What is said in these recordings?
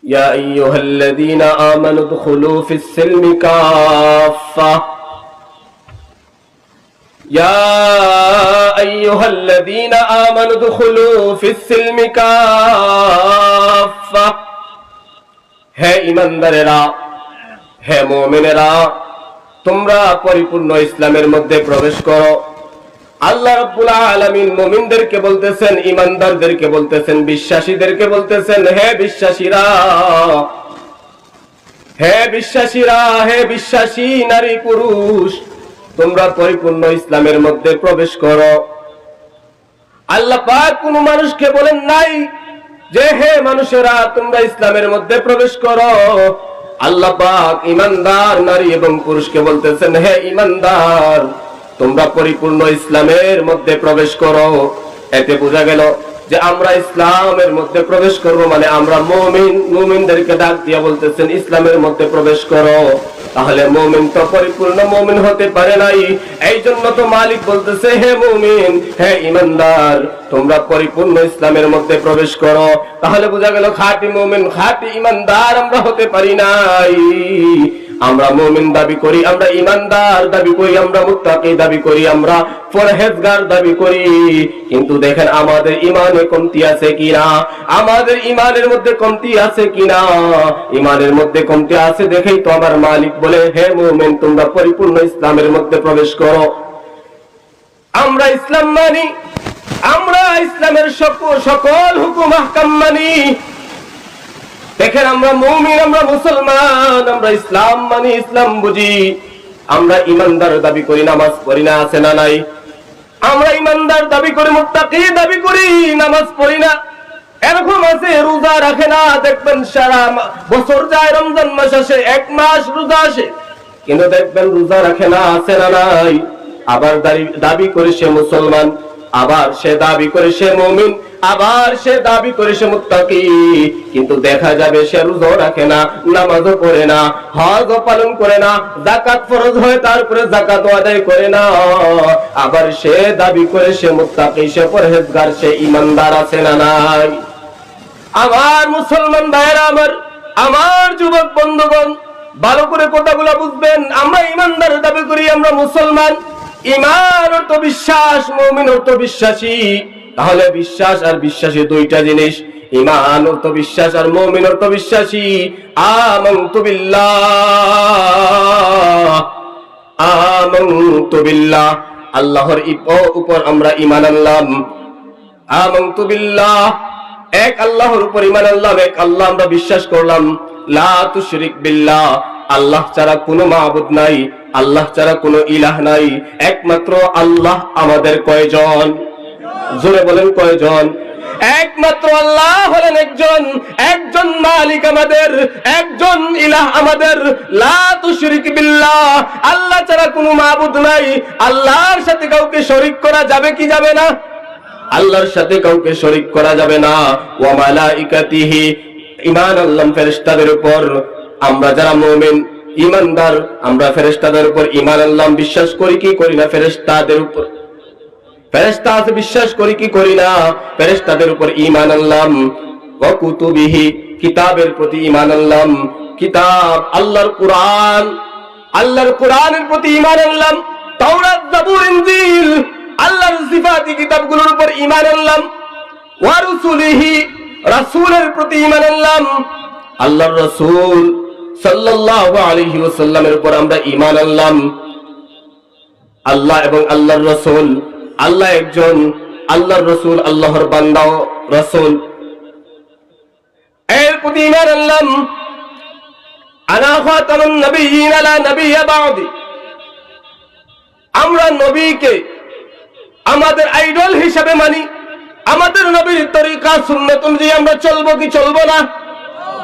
يا أيها الذين آمنوا ادخلوا في السلم كافة يا أيها الذين آمنوا ادخلوا في السلم كافة হে ঈমানদারেরা, হে মুমিনেরা, তোমরা পরিপূর্ণ ইসলামের মধ্যে প্রবেশ করো। আল্লাহ রাব্বুল আলামিন মুমিনদেরকে বলতেছেন, ঈমানদারদেরকে বলতেছেন, বিশ্বাসীদেরকে বলতেছেন, হে বিশ্বাসীরা, হে বিশ্বাসীরা, হে বিশ্বাসী নারী পুরুষ, তোমরা পরিপূর্ণ ইসলামের মধ্যে প্রবেশ করো। আল্লাহ পাক কোন মানুষকে বলেন নাই যে হে মানুষেরা তোমরা ইসলামের মধ্যে প্রবেশ করো। আল্লাহ পাক ঈমানদার নারী এবং পুরুষকে বলতেছেন, হে ঈমানদার, তোমরা পরিপূর্ণ ইসলামের মধ্যে প্রবেশ করো। এতে বোঝা গেল যে আমরা ইসলামের মধ্যে প্রবেশ করব, মানে আমরা মুমিন। মুমিনদেরকে ডাক দিয়া বলতেছেন ইসলামের মধ্যে প্রবেশ করো। তাহলে মুমিন তো পরিপূর্ণ মুমিন হতে পারে নাই। এই জন্য তো মালিক বলতেছে, হে মুমিন, হে ঈমানদার, তোমরা পরিপূর্ণ ইসলামের মধ্যে প্রবেশ করো। তাহলে বোঝা গেল খাঁটি মুমিন, খাঁটি ঈমানদার আমরা হতে পারি নাই। আমরা মুমিন দাবি করি, আমরা ঈমানদার দাবি করি, আমরা মুত্তাকি দাবি করি, আমরা পরহেজগার দাবি করি, কিন্তু দেখেন আমাদের ঈমানে কমতি আছে কিনা, আমাদের ঈমানের মধ্যে কমতি আছে কিনা। ঈমানের মধ্যে কমতি আছে দেখেই তো আমার মালিক বলে, হে মুমিন, তোমরা পরিপূর্ণ ইসলামের মধ্যে প্রবেশ করো। আমরা ইসলাম মানি, আমরা ইসলামের সকল হুকুম আহকাম মানি। দেখেন আমরা মুমিন, আমরা মুসলমান, আমরা ইসলাম মানি, ইসলাম বুঝি। আমরা ঈমানদার দাবি করি, নামাজ পড়ি না, আছে না নাই? আমরা ঈমানদার দাবি করি, মুত্তাকি দাবি করি, নামাজ পড়ি না। এরকম আছে রোজা রাখে না, দেখবেন সারা বছর যায়, রমজান মাস আসে, এক মাস রোজা আসে, কিন্তু দেখবেন রোজা রাখে না, আছে না নাই? আবার দাবি করে সে মুসলমান, আবার সে দাবি করে সে মুমিন, আবার সে দাবি করে সে মুত্তাকি, কিন্তু দেখা যাবে সে রোজা রাখে না, নামাজও পড়ে না, হজও পালন করে না, যাকাত ফরজ হয় তারপরে যাকাত আদায় করে না। আবার সে দাবি করে সে মুত্তাকি, সে পরহেজগার, সে ঈমানদার, আছে না নাই? আমার মুসলমান ভাইরা, আমার যুবক বন্ধুগণ, ভালো করে কথাগুলো বুঝবেন। আমরা ঈমানদার দাবি করি, আমরা মুসলমান। ঈমান অর্থ বিশ্বাস, মুমিন অর্থ বিশ্বাসী। তাহলে বিশ্বাস আর বিশ্বাসী দুইটা জিনিস। ঈমান অর্থ বিশ্বাস আর মুমিন অর্থ বিশ্বাসী। আমানতু বিল্লাহ, আমানতু বিল্লাহ, আল্লাহর উপর আমরা ঈমান আনলাম। আমানতু বিল্লাহ, এক আল্লাহর উপর ঈমান আনলাম, এক আল্লাহ আমরা বিশ্বাস করলাম। লা তুশরিক বিল্লাহ, আল্লাহ ছাড়া কোনো মাবুদ নাই, আল্লাহ ছাড়া কোনো ইলাহ নাই, একমাত্র আল্লাহ আমাদের কয়জন? জোরে বলেন কয়জন? একমাত্র আল্লাহ হলেন একজন, একজন মালিক আমাদের, একজন ইলাহ আমাদের। লা তুশরিক বিল্লাহ, আল্লাহ ছাড়া কোনো মাবুদ নাই। আল্লাহর সাথে কাউকে শরীক করা যাবে কি যাবে না? আল্লাহর সাথে কাউকে শরীক করা যাবে না। ওয়া মালাইকাতিহি, ঈমান আনলাম ফেরেশতাদের উপর। আমরা যারা মুমিন ঈমানদার, আমরা ফেরেশতাদের উপর ঈমান আনলাম, বিশ্বাস করি কি করি না? ফেরেশতাদের উপর ফেরেশতা আছে, বিশ্বাস করি কি করি না? ফেরেশতাদের উপর ঈমান আনলাম। ওয়া কুতুবিহি, কিতাবের প্রতি ঈমান আনলাম। কিতাব আল্লাহর কুরআন, আল্লাহর কুরআনের প্রতি ঈমান আনলাম। তাওরাত, জাবুর, ইনজিল, আল্লাহর সিফাতি কিতাবগুলোর উপর ঈমান আনলাম। ওয়া রুসুলিহি, রাসূলের প্রতি ঈমান আনলাম। আল্লাহর রাসূল সাল্লাল্লাহু আলাইহি ওয়াসাল্লামের উপর আমরা ঈমান আনলাম। আল্লাহ এবং আল্লাহর রাসূল, আল্লাহ একজন, আল্লাহর রাসূল আল্লাহর বান্দা ও রাসূল, এর প্রতি ঈমান আনলাম। আনা খাতামুন নবিয়্যিন লা নবিয়্যা বা'দি, আমরা নবীকে আমাদের আইডল হিসেবে মানি। আমাদের নবীর তরিকা সুন্নাত অনুযায়ী আমরা চলবো কি চলবো না?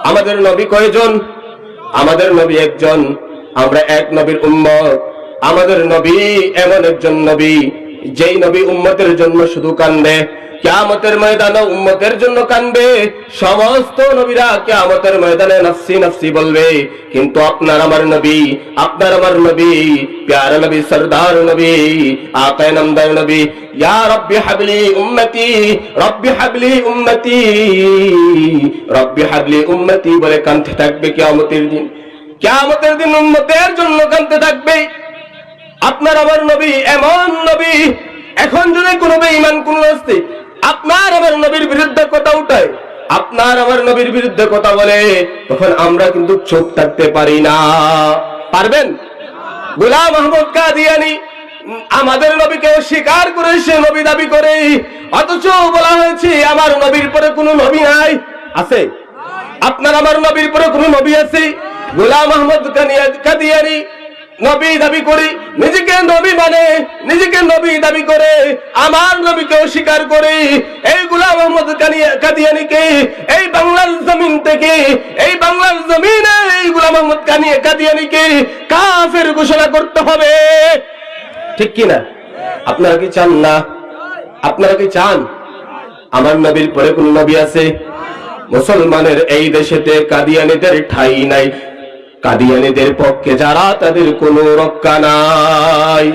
আমাদের নবী কয়জন? আমাদের নবী একজন, আমরা এক নবীর উম্মত। আমাদের নবী এমন একজন নবী, যেই নবী উম্মতের জন্য শুধু কান্দে, কিয়ামতের ময়দানে উম্মতের জন্য কাঁদবে, সমস্ত নবীরা কিয়ামতের ময়দানে নফসি নফসি বলবে। কিন্তু আপনার আমার নবী, আপনার আমার নবী, প্যারা নবী, সরদার নবী, আকায়ে নামদার নবী, ইয়া রব্বি হাবলি উম্মতি, রব্বি হাবলি উম্মতি, রব্বি হাবলি উম্মতি বলে কাঁদতে থাকবে কিয়ামতের দিন। কিয়ামতের দিন উম্মতের জন্য কাঁদতে থাকবে। আপনার আমার নবী এমন নবী, এখন যদি কোনো বেঈমান কোন নাস্তিক আপনার আমার নবীর বিরুদ্ধে কথা উঠায়, আপনার আমার নবীর বিরুদ্ধে কথা বলে, তখন আমরা কিন্তু চুপ থাকতে পারি না। পারবেন? গোলাম আহমদ কাদিয়ানী আমাদের নবীকে অস্বীকার করে সে নবী দাবি করে, অথচ বলা হয়েছে আমার নবীর পরে কোনো নবী নাই। আছে? আপনার আমার নবীর পরে কোনো নবী আছে? গোলাম আহমদ কাদিয়ানী নবী দাবি করি, নিজেকে নবী মানে, নিজেকে নবী দাবি করে, আমার নবীকে অস্বীকার করে। এই গোলাম আহমদ কাদিয়ানীকে এই বাংলার জমিন থেকে, এই বাংলার জমিনে এই গোলাম আহমদ কাদিয়ানীকে কাফের ঘোষণা করতে হবে। ঠিক কিনা? আপনারা কি চান না? আপনারা কি চান আমার নবীর পরে কোন নবী আছে? মুসলমানের এই দেশেতে কাদিয়ানীদের ঠাঁই নাই। কাদিয়ানীদের পক্ষে যারা, তাদের কোনো রক্ষা নাই।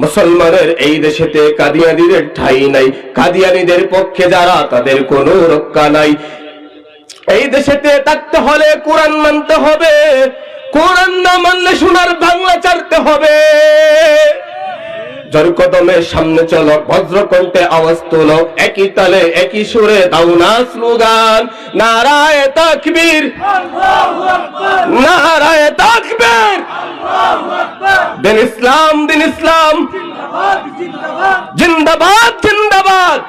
মুসলমানের এই দেশেতে কাদিয়ানীদের ঠাঁই নাই। কাদিয়ানীদের পক্ষে যারা, তাদের কোনো রক্ষা নাই। এই দেশেতে থাকতে হলে কোরআন মানতে হবে, কোরআন না মানলে সোনার বাংলা ছাড়তে হবে। জোর কদমে সামনে চলো, বজ্রকণ্ঠে আওয়াজ তোলো, একই তালে একই সুরে দাও না স্লোগান, নারায়ে তাকবীর, নারায়ে তাকবীর, দিন ইসলাম, দিন ইসলাম, জিন্দাবাদ, জিন্দাবাদ,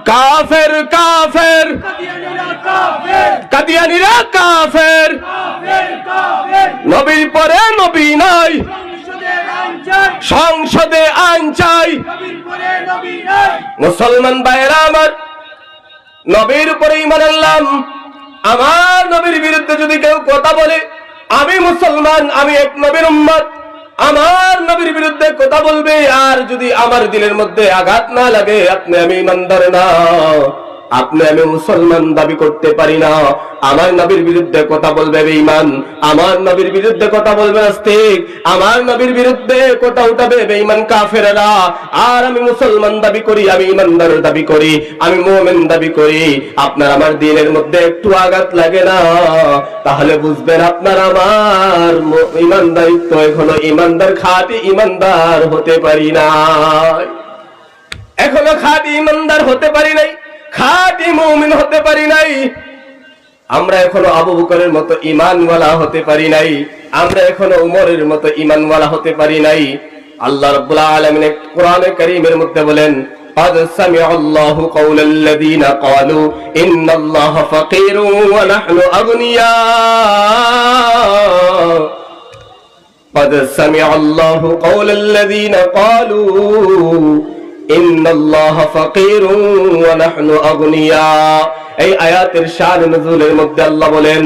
কাফের, কাফের, কাদিয়ানীরা কাফের, নবীর পরে নবী নাই, সংসদে আইন চাই। মুসলমান ভাইয়েরা আমার, নবীর উপরে ঈমান আনলাম, আমার নবীর বিরুদ্ধে যদি কেউ কথা বলে, আমি মুসলমান, আমি এক নবীর উম্মত, আমার নবীর বিরুদ্ধে কথা বলবে, আর যদি আমার দিলের মধ্যে আঘাত না লাগে, আপনি আমি ঈমানদার না, আপনি আমি মুসলমান দাবি করতে পারি না। আমার নবীর বিরুদ্ধে কথা বলবে বেঈমান, আমার নবীর বিরুদ্ধে কথা বলবে নাস্তিক, আমার নবীর বিরুদ্ধে কথা উঠাবে বেঈমান কাফেররা, আর আমি মুসলমান দাবি করি, আমি ঈমানদার দাবি করি, আমি মুমিন দাবি করি, আপনার আমার দিলের মধ্যে একটু আঘাত লাগে না, তাহলে বুঝবেন আপনার আমার ঈমানদারিত্ব এখনো ঈমানদার, খাঁটি ঈমানদার হতে পারি না, এখনো খাঁটি ঈমানদার হতে পারি নাই, খাঁটি মুমিন হতে পারি নাই। আমরা এখনো আবু বকরের মতো ঈমানওয়ালা হতে পারি নাই, আমরা এখনো উমরের মতো ঈমানওয়ালা হতে পারি নাই। আল্লাহ রাব্বুল আলামিন কোরআনে কারীমের মধ্যে বলেন, قد سمع الله قول الذين قالوا إن الله فقير ونحن أغنياء قد سمع الله قول الذين قالوا إن الله فقير ونحن أغنياء। এই আয়াতের শান নজুলের মধ্যে আল্লাহ বলেন,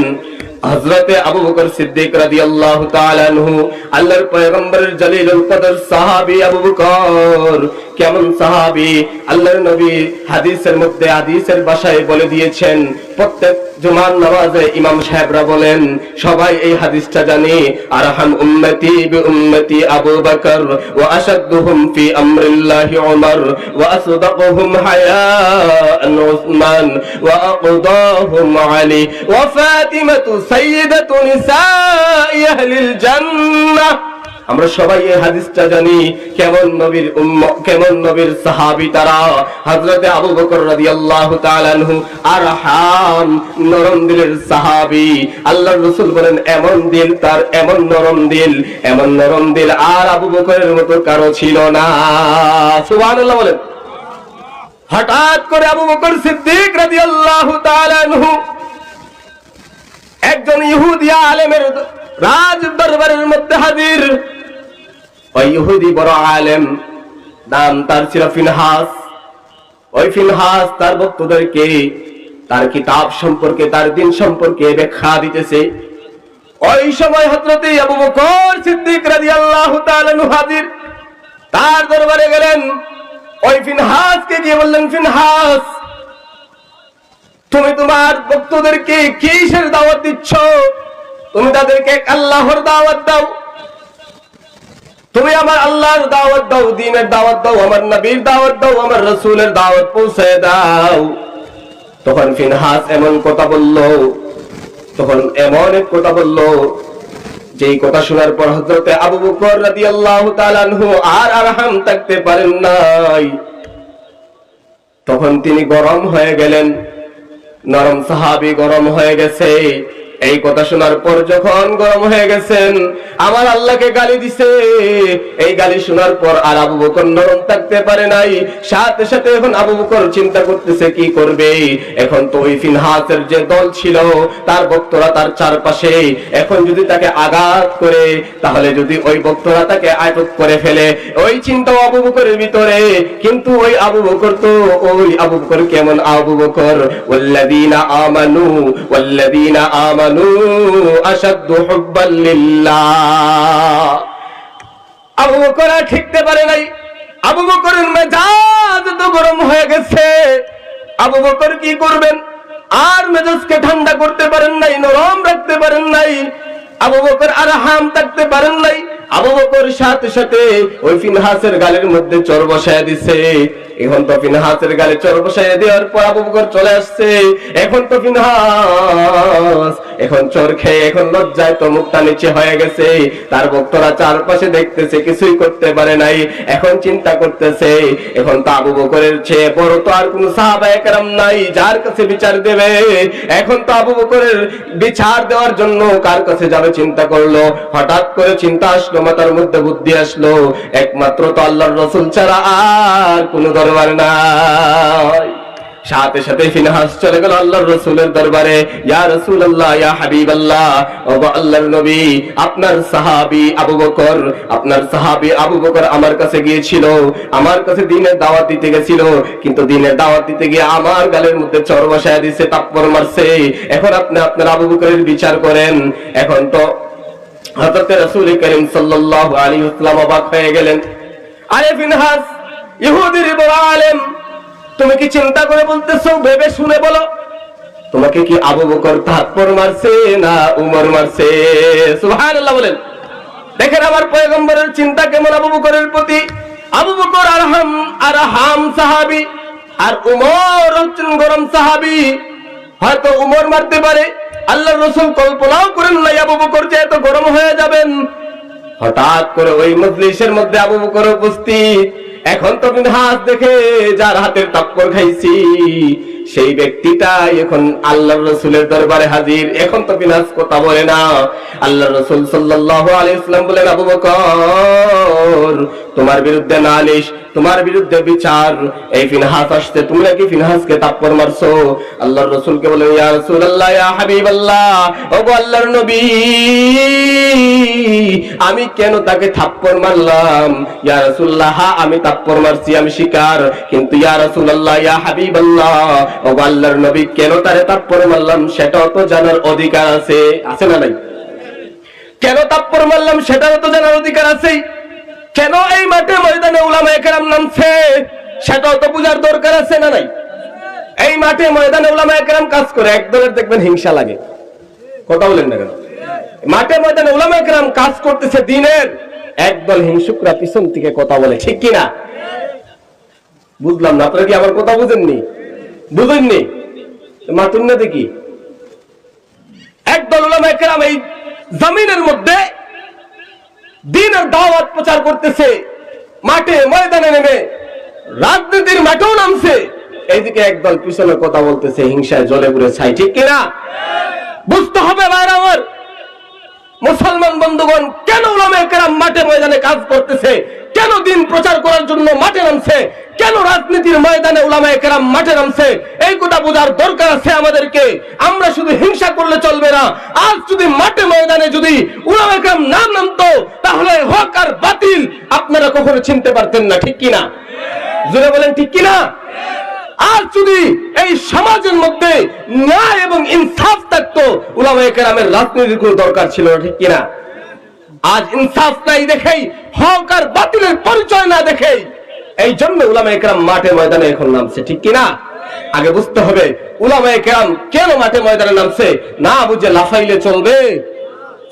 হযরতে আবু বকর সিদ্দিক রাদিয়াল্লাহু তাআলা আনহু, আল্লাহর পয়গম্বরের জলিলুল কদর সাহাবী আবু বকর, কেমন সাহাবী, আল্লাহর নবী হাদিসের মধ্যে, হাদিসের ভাষায় বলে দিয়েছেন, প্রত্যেক জুমার নামাজে ইমাম সাহেবরা বলেন, সবাই এই হাদিসটা জানে, আরহাম উম্মতি বিউম্মতি আবু বকর ওয়া আশাদ্দুহুম ফি আমরিল্লাহি উমর ওয়া আসদাকুহুম হায়াআন উসমান ওয়া আকদাহুম আলী ওয়া ফাতিমাতু সাইয়্যিদাতু নিসাই আহলিল জান্নাহ। আমরা সবাই এই হাদিসটা জানি, কেমন নবীর উম্মত, কেমন নবীর সাহাবী তারা। হযরতে আবু বকর রাদিয়াল্লাহু তাআলা আনহু আরহাম, নরম দিলের সাহাবী। আল্লাহর রাসূল বলেন, এমন দিল তার, এমন নরম দিল, এমন নরম দিল আর আবু বকরের মতো কারো ছিল না। সুবহানাল্লাহ বলেন। হঠাৎ করে আবু বকর সিদ্দিক রাদিয়াল্লাহু তাআলা আনহু একজন ইহুদি আলেমের রাজ দরবারের মধ্যে হাজির। ওই ইহুদি বড় আলেম, নাম তার ছিল ফিনহাস। ওই ফিনহাস তার ভক্তদেরকে তার কিতাব সম্পর্কে, তার দিন সম্পর্কে ব্যাখ্যা দিতেছে। ওই সময় হযরতে আবু বকর সিদ্দিক রাদিয়াল্লাহু তাআলা আনহু হাজির, তার দরবারে গেলেন। ওই ফিনহাসকে গিয়ে বললেন, ফিনহাস, তুমি তোমার ভক্তদেরকে কিসের দাওয়াত দিচ্ছ? তুমি তাদেরকে আল্লাহর দাওয়াত দাও, তুমি আমার আল্লাহর দাওয়াত দাও, দ্বীনের দাওয়াত দাও, আমার নবীর দাওয়াত দাও, আমার রাসূলের দাওয়াত পৌঁছে দাও। তখন ফিনহাস এমন কথা বলল, যেই কথা শোনার পর হযরত আবু বকর রাদিয়াল্লাহু তাআলা আনহু আর আরহাম থাকতে পারেন নাই। তখন তিনি গরম হয়ে গেলেন, নরম সাহাবী গরম হয়ে গেছে। এই কথা শোনার পর যখন গরম হয়ে গেছেন, আমার আল্লাহকে গালি দিছে। এই গালি শোনার পর আর আবু বকর নরম থাকতে পারে নাই। সাথে সাথে এখন আবু বকর চিন্তা করতেছে কি করবে। এখন তো ওই ফিনহাসের যে দল ছিল, তার ভক্তরা তার চারপাশে, এখন যদি তাকে আঘাত করে, তাহলে যদি ওই ভক্তরা তাকে আটক করে ফেলে, ওই চিন্তা আবু বকরের ভিতরে। কিন্তু ওই আবু বকর তো ওই আবু বকর কেমন আবু বকর, ওয়াল্লাযীনা আমানু আশাদ্দু হুব্বান লিল্লাহ। আবু বকর আর ঠিকতে পারে নাই। আবু বকরের মেজাজ তো গরম হয়ে গেছে। আবু বকর কি করবেন? আর মেজাজকে ঠান্ডা করতে পারেন নাই, নরম রাখতে পারেন নাই। আবু বকর আর হাম থাকতে পারেন নাই। আবু বকর সাথে সাথে ওই ফিনহাসের গালের মধ্যে চর বসায় দিছে। এখন তো ফিনহাসের গালে চর বসায় দেওয়ার পর আবু বকর চলে আসছে। এখন তো ফিনহাস এখন চর খেয়ে এখন লজ্জায় তো মুখটা নিচে হয়ে গেছে। তার ভক্তরা চারপাশে দেখতেছে, কিছুই করতে পারে নাই। এখন চিন্তা করতেছে, এখন তো আবু বকরের চেয়ে বড় তো আর কোন সাহাবায়ে কেরাম নাই যার কাছে বিচার দেবে। এখন তো আবু বকরের বিচার দেওয়ার জন্য কার কাছে যাবে চিন্তা করলো। হঠাৎ করে চিন্তা আসলো, মাথার মধ্যে বুদ্ধি আসলো, একমাত্র তো আল্লাহর রাসূল ছাড়া আর কোন দরবার নাই। সাথে সাথে ফিনহাস চলে গেল আল্লাহর রাসূলের দরবারে। ইয়া রাসূলুল্লাহ, ইয়া হাবিবাল্লাহ, ও আল্লাহর নবী, আপনার সাহাবী আবু বকর আমার কাছে গিয়েছিল, আমার কাছে দ্বীনের দাওয়াত দিতে গেছিল, কিন্তু দ্বীনের দাওয়াত দিতে গিয়ে আমার গালের মধ্যে চর বসায় দিয়েছে, তাপ্পর মারছে। এখন আপনি আপনার আবু বকরের বিচার করেন। এখন তো হযরত রাসূল করিম সাল্লাল্লাহু আলাইহি ওয়াসাল্লাম অবাক হয়ে গেলেন। আরে ফিনহাস, ইহুদির বড় আলেম, তুমি কি চিন্তা করে বলতেছো? ভেবে শুনে বলো, তোমাকে কি আবু বকর থাপ্পর মারছে না উমর মারছে? সুবহানাল্লাহ বলেন। দেখেন আমার পয়গম্বরের চিন্তা কেমন আবু বকরের প্রতি। আবু বকর আরহাম সাহাবী, আর উমর হচ্ছেন গরম সাহাবী। হয়তো উমর মারতে পারে, আল্লাহর রাসূল কল্পনাও করেন নাই আবু বকর যে এত গরম হয়ে যাবেন। হঠাৎ করে ওই মজলিসের মধ্যে আবু বকর উপস্থিত। এখন তো ফিনহাস দেখে যার হাতের তাপ্পর খাইছি, সেই ব্যক্তিটাই এখন আল্লাহর রাসূলের দরবারে হাজির। এখন তো ফিনহাস কথা বলে না। আল্লাহর রাসূল সাল্লাল্লাহু আলাইহি ওয়াসাল্লাম বলেন, আবু বকর, তোমার বিরুদ্ধে নালিশ, তোমার বিরুদ্ধে বিচার। এই ফিনহাস আসছে, তুমি নাকি ফিনহাসকে তাপ্পর মারছো। আল্লাহর রাসূলকে বলেন, ইয়া রাসূলুল্লাহ, ইয়া হাবিবাল্লাহ, ও আল্লাহর নবী, আমি কেন তাকে থাপ্পর মারলাম? ইয়া রাসূলুল্লাহ, আমি থাপ্পর মারছি, আমি স্বীকার। কিন্তু ইয়া রাসূলুল্লাহ, ইয়া হাবিবাল্লাহ, ও আল্লাহর নবী, কেন তারে থাপ্পর মারলাম সেটাও তো জানার অধিকার আছে, আছে না নাই? কেন থাপ্পর মারলাম সেটাও তো জানার অধিকার আছে। কেন এই মাঠে ময়দানে উলামায়ে কেরাম নামছে সেটাও তো বুঝার দরকার আছে না নাই? এই মাঠে ময়দানে উলামায়ে কেরাম কাজ করে, একদলের দেখবেন হিংসা লাগে। কথা বলেন না কেন? মাঠে ময়দানে উলামায়ে কেরাম কাজ করতেছে দ্বীনের, একদল হিংসুকরা পিছন থেকে কথা বলে, ঠিক কি না? বুঝলাম না, আপনারা কি আমার কথা বুঝেননি? বুঝেননি? মাতুন না দেখি। একদল উলামায়ে কেরাম এই জমিনের মধ্যে দ্বীনের দাওয়াত প্রচার করতেছে, মাঠে ময়দানে নেমে রাজনীতির মাঠেও নামছে। এইদিকে একদল পিছনে কথা বলতেছে, হিংসায় জ্বলে পুড়ে ছাই, ঠিক কিনা? বুঝতে হবে ভাইরা আমার, মুসলমান বন্ধুগণ, কেন উলামায়ে কেরাম মাঠে ময়দানে কাজ করতেছে, কেন দ্বীন প্রচার করার জন্য মাঠে নামছে, কেন রাজনীতির ময়দানে উলামায়ে কেরাম মাঠে নামছে, এই কথা বোঝার দরকার আছে আমাদেরকে। আমরা শুধু হিংসা করলে চলবে না। আজ যদি মাঠে ময়দানে যদি উলামায়ে কেরাম না নামতো, তাহলে হক আর বাতিল আপনারা কখনো চিনতে পারতেন না, ঠিক কিনা? জোরে বলেন, ঠিক কিনা? আজ যদি এই সমাজের মধ্যে ন্যায় এবং ইনসাফ থাকতো, উলামায়ে কেরামের রাজনীতির কোনো দরকার ছিল না, ঠিক কিনা? আজ ইনসাফ নাই দেখেই, হক আর বাতিলের পরিচয় না দেখেই এই জন্য উলামায়ে কেরাম মাঠে ময়দানে এখন নামছে, ঠিক কিনা? আগে বুঝতে হবে উলামায়ে কেরাম কেন মাঠে ময়দানে নামছে। না বুঝে লাফাইলে চলবে?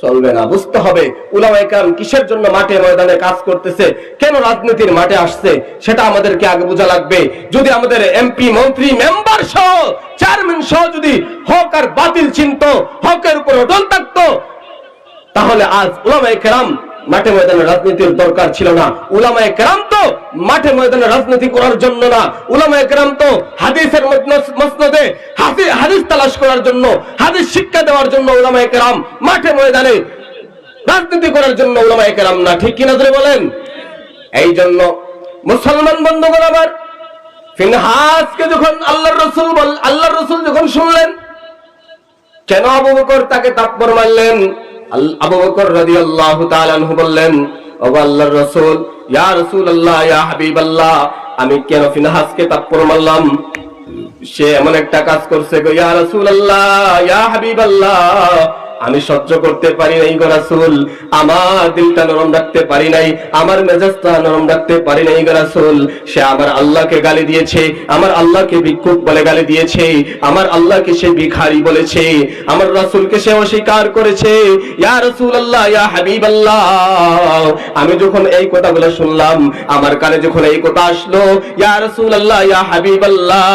চলবে না। বুঝতে হবে উলামায়ে কেরাম কিসের জন্য মাঠে ময়দানে কাজ করতেছে, কেন রাজনীতির মাঠে আসছে, সেটা আমাদেরকে আগে বোঝা লাগবে। যদি আমাদের এমপি, মন্ত্রী, মেম্বার সহ, চেয়ারম্যান সহ যদি হক আর বাতিল চিনতো, হকের উপর অটল থাকতো, তাহলে আজ উলামায়ে কেরাম মাঠে ময়দানে রাজনীতির দরকার ছিল না। উলামায়ে কেরাম তো মাঠে ময়দানে রাজনীতি করার জন্য না, উলামায়ে কেরাম তো হাদিসের মসনদে হাদিস তালাশ করার জন্য, হাদিস শিক্ষা দেওয়ার জন্য উলামায়ে কেরাম, মাঠে ময়দানে রাজনীতি করার জন্য উলামায়ে কেরাম না, ঠিক কিনা ধরে বলেন? এই জন্য মুসলমান বন্ধুগণ আমার, ফিনহাসকে যখন আল্লাহর রাসূল যখন শুনলেন কেন আবু বকর তাকে থাপ্পড় মারলেন, আবু বকর রাদিয়াল্লাহু তাআলা আনহু বললেন, ও আল্লাহর রাসূল, ইয়া রাসূলুল্লাহ, ইয়া হাবিবাল্লাহ, আমি কেন ফিনহাসকে থাপ্পড় মারলাম? সে এমন একটা কাজ করছে গো ইয়া রাসূলুল্লাহ, ইয়া হাবিবাল্লাহ, আমি সহ্য করতে পারি নাই গো রাসূল, আমার দিলটা নরম রাখতে পারি নাই, আমার মেজাজটা নরম রাখতে পারি নাই গো রাসূল। সে আমার আল্লাহকে গালি দিয়েছে, আমার আল্লাহকে ভিক্ষুক বলে গালি দিয়েছে, আমার আল্লাহকে সে ভিখারি বলেছে, আমার রাসূলকে সে অস্বীকার করেছে। ইয়া রাসূলুল্লাহ, ইয়া হাবিবাল্লাহ, আমি যখন এই কথাগুলো শুনলাম, আমার কানে যখন এই কথা আসলো, ইয়া রাসূলুল্লাহ, ইয়া হাবিবাল্লাহ,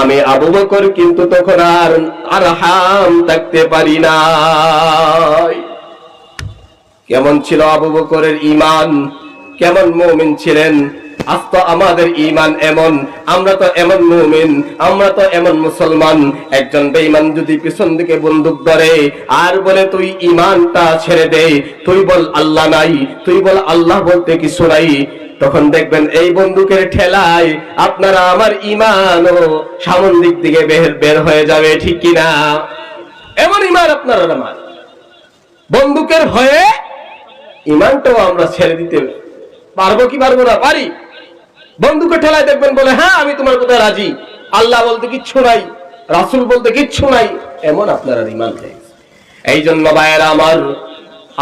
আমি আবু বকর কিন্তু তখন আর হাম থাকতে পারি না। কেমন ছিল আবু বকরের ঈমান, কেমন মুমিন ছিলেন। আজ তো আমাদের ঈমান এমন, আমরা তো এমন মুমিন, আমরা তো এমন মুসলমান। একজন বেঈমান যদি পিছন দিকে বন্দুক ধরে আর বলে তুই ঈমানটা ছেড়ে দে, তুই বল আল্লাহ নাই, তুই বল আল্লাহ বলতে কিছু নাই, তখন দেখবেন এই বন্দুকের ঠেলায় আপনারা আমার ঈমানও সামনের দিক থেকে বের হয়ে যাবে, ঠিক কিনা? এমন ঈমান আপনারা আমার। বন্দুকের ভয়ে ঈমানটাও আমরা ছেড়ে দিতে পারবো কি পারবো না? পারি। বন্দুকের ঠেলায় দেখবেন বলে হ্যাঁ আমি তোমার কথা রাজি, আল্লাহ বলতে কিচ্ছু নাই, রাসূল বলতে কিচ্ছু নাই, এমন আপনারা ঈমান হয়ে গেছে। এই জন্য ভাইয়েরা আমার,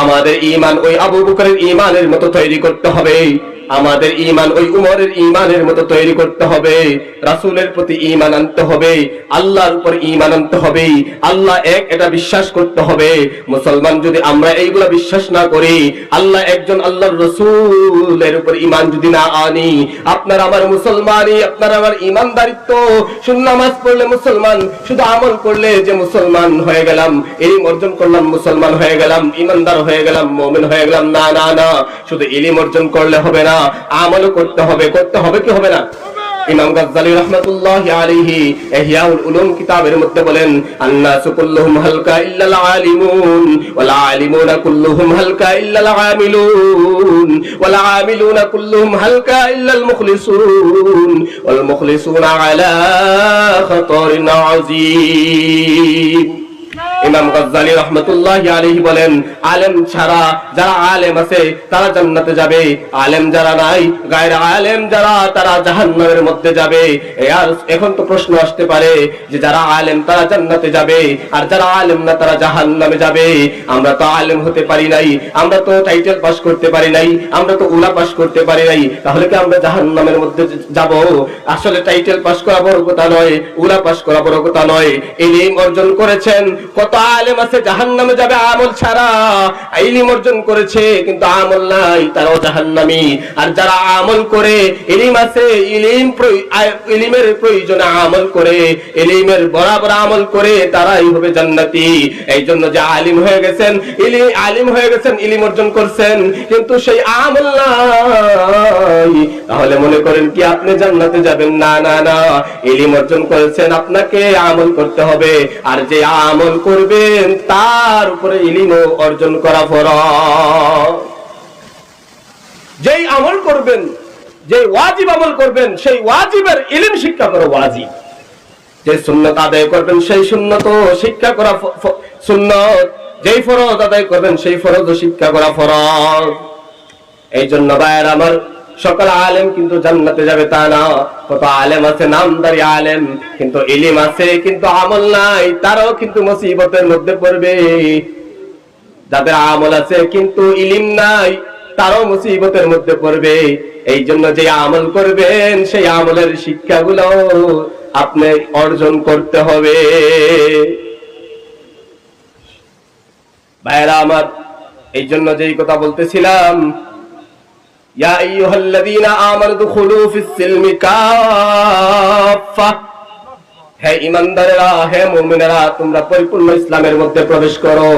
আমাদের ঈমান ওই আবু বকরের ঈমানের মতো তৈরি করতে হবে, আমাদের ঈমান ওই উমরের ঈমানের মতো তৈরি করতে হবে, রাসূলের প্রতি ঈমান আনতে হবে, আল্লাহর উপর ঈমান আনতে হবে, আল্লাহ এক এটা বিশ্বাস করতে হবে। মুসলমান যদি আমরা এইগুলা বিশ্বাস না করি, আল্লাহ একজন, আল্লাহর রাসূলের উপর ঈমান যদি না আনি, আপনার আমার মুসলমানই, আপনার আমার ঈমানদারিত্ব, শুধু নামাজ পড়লে মুসলমান, শুধু আমল করলে যে মুসলমান হয়ে গেলাম, ইলম অর্জন করলাম মুসলমান হয়ে গেলাম, ঈমানদার হয়ে গেলাম, মুমিন হয়ে গেলাম, না না না, শুধু ইলম অর্জন করলে হবে না, আমলও করতে হবে। করতে হবে কি হবে না? ইমাম গাজ্জালী রাহমাতুল্লাহি আলাইহি ইহয়াউল উলুম কিতাবের মধ্যে বলেন, আন্নাসু কুল্লুহুম হালকা ইল্লাল আলিমুন ওয়াল আলিমুনা কুল্লুহুম হালকা ইল্লাল আমিলুন ওয়াল আমিলুনা কুল্লুহুম হালকা ইল্লাল মুখলিসুন ওয়াল মুখলিসুনা আলা খাতারিন আযীম। ইমাম গাজ্জালী রাহমাতুল্লাহি আলাইহি বলেন, আলেম ছাড়া যারা আলেম আছে তারা জান্নাতে যাবে, আলেম যারা নাই, গায়র আলেম যারা, তারা জাহান্নামের মধ্যে যাবে। এখন তো প্রশ্ন আসতে পারে যে যারা আলেম তারা জান্নাতে যাবে আর যারা আলেম না তারা জাহান্নামে যাবে। আমরা তো আলেম হতে পারি নাই, আমরা তো টাইটেল পাস করতে পারি নাই, আমরা তো উলা পাস করতে পারি নাই, তাহলে কি আমরা জাহান্নামের মধ্যে যাব? আসলে টাইটেল পাস করা বড় কথা নয়, উলা পাস করা বড় কথা নয়। ইলম অর্জন করেছেন কত আলেম আছে জাহান্নামে যাবে আমল ছাড়া, ইলম অর্জন করেছে কিন্তু আমল নাই, তারাও জাহান্নামী। আর যারা আমল করে, ইলম আছে, ইলমের প্রয়োজনে আমল করে, ইলমের বরাবর আমল করে, তারাই হবে জান্নাতি। এই জন্য যে আলিম হয়ে গেছেন, আলিম হয়ে গেছেন, ইলম অর্জন করছেন কিন্তু সেই আমল নাই, তাহলে মনে করেন কি আপনি জান্নাতে যাবেন? না না না, ইলম অর্জন করেছেন, আপনাকে আমল করতে হবে, আর যে আমল করবেন তার উপরে ইলম অর্জন করা ফরজ। যেই আমল করবেন, যে ওয়াজিব আমল করবেন, সেই ওয়াজিবের ইলম শিক্ষা করা ওয়াজিব। যে সুন্নাত আদায় করবেন সেই সুন্নাত শিক্ষা করা সুন্নাত, যেই ফরজ আদায় করবেন সেই ফরজ শিক্ষা করা ফরজ। এই জন্য ভাইয়ের আমার, সকল আলেম কিন্তু জান্নাতে যাবে তা না। কত আলেম আছে নামদারি আলেম, কিন্তু ইলম আছে কিন্তু আমল নাই, তারাও কিন্তু মুসিবতের মধ্যে পড়বে। যাদের আমল আছে কিন্তু ইলম নাই, তারও মুসিবতের মধ্যে পড়বে। এই জন্য যে আমল করবেন সেই আমলের শিক্ষাগুলো আপনি অর্জন করতে হবে। ভাইরা আমার, এই জন্য যেই কথা বলতেছিলাম, ইয়া আইয়ুহাল্লাযীনা আমানু দুখুলু ফিস সিলমি কাফা, হে ঈমানদারেরা, হে মুমিনেরা, তোমরা পরিপূর্ণ ইসলামের মধ্যে প্রবেশ করো।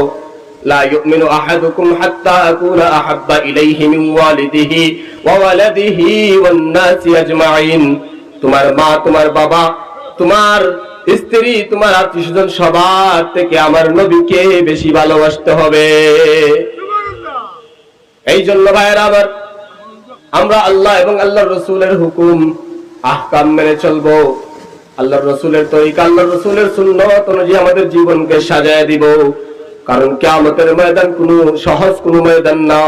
লা ইউমিনু আহাদুকুম হাত্তা আকুনা আহাব্বা ইলাইহি মিন ওয়ালিদিহি ওয়া ওয়ালাদিহি ওয়ান নাসি আজমাইন। তোমার মা, তোমার বাবা, তোমার স্ত্রী, তোমার আত্মীয়স্বজন সবার থেকে আমার নবীকে বেশি ভালোবাসতে হবে। এই জন্য ভাইয়েরা আমার, আমরা আল্লাহ এবং আল্লাহর রাসূলের হুকুম আহকাম মেনে চলবো। আল্লাহর রাসূলের তরিকা, আল্লাহর রাসূলের সুন্নাত অনুযায়ী আমাদের জীবনকে সাজায় দিব। কারণ কিয়ামতের ময়দান কোনো সহজ কোনো ময়দান না।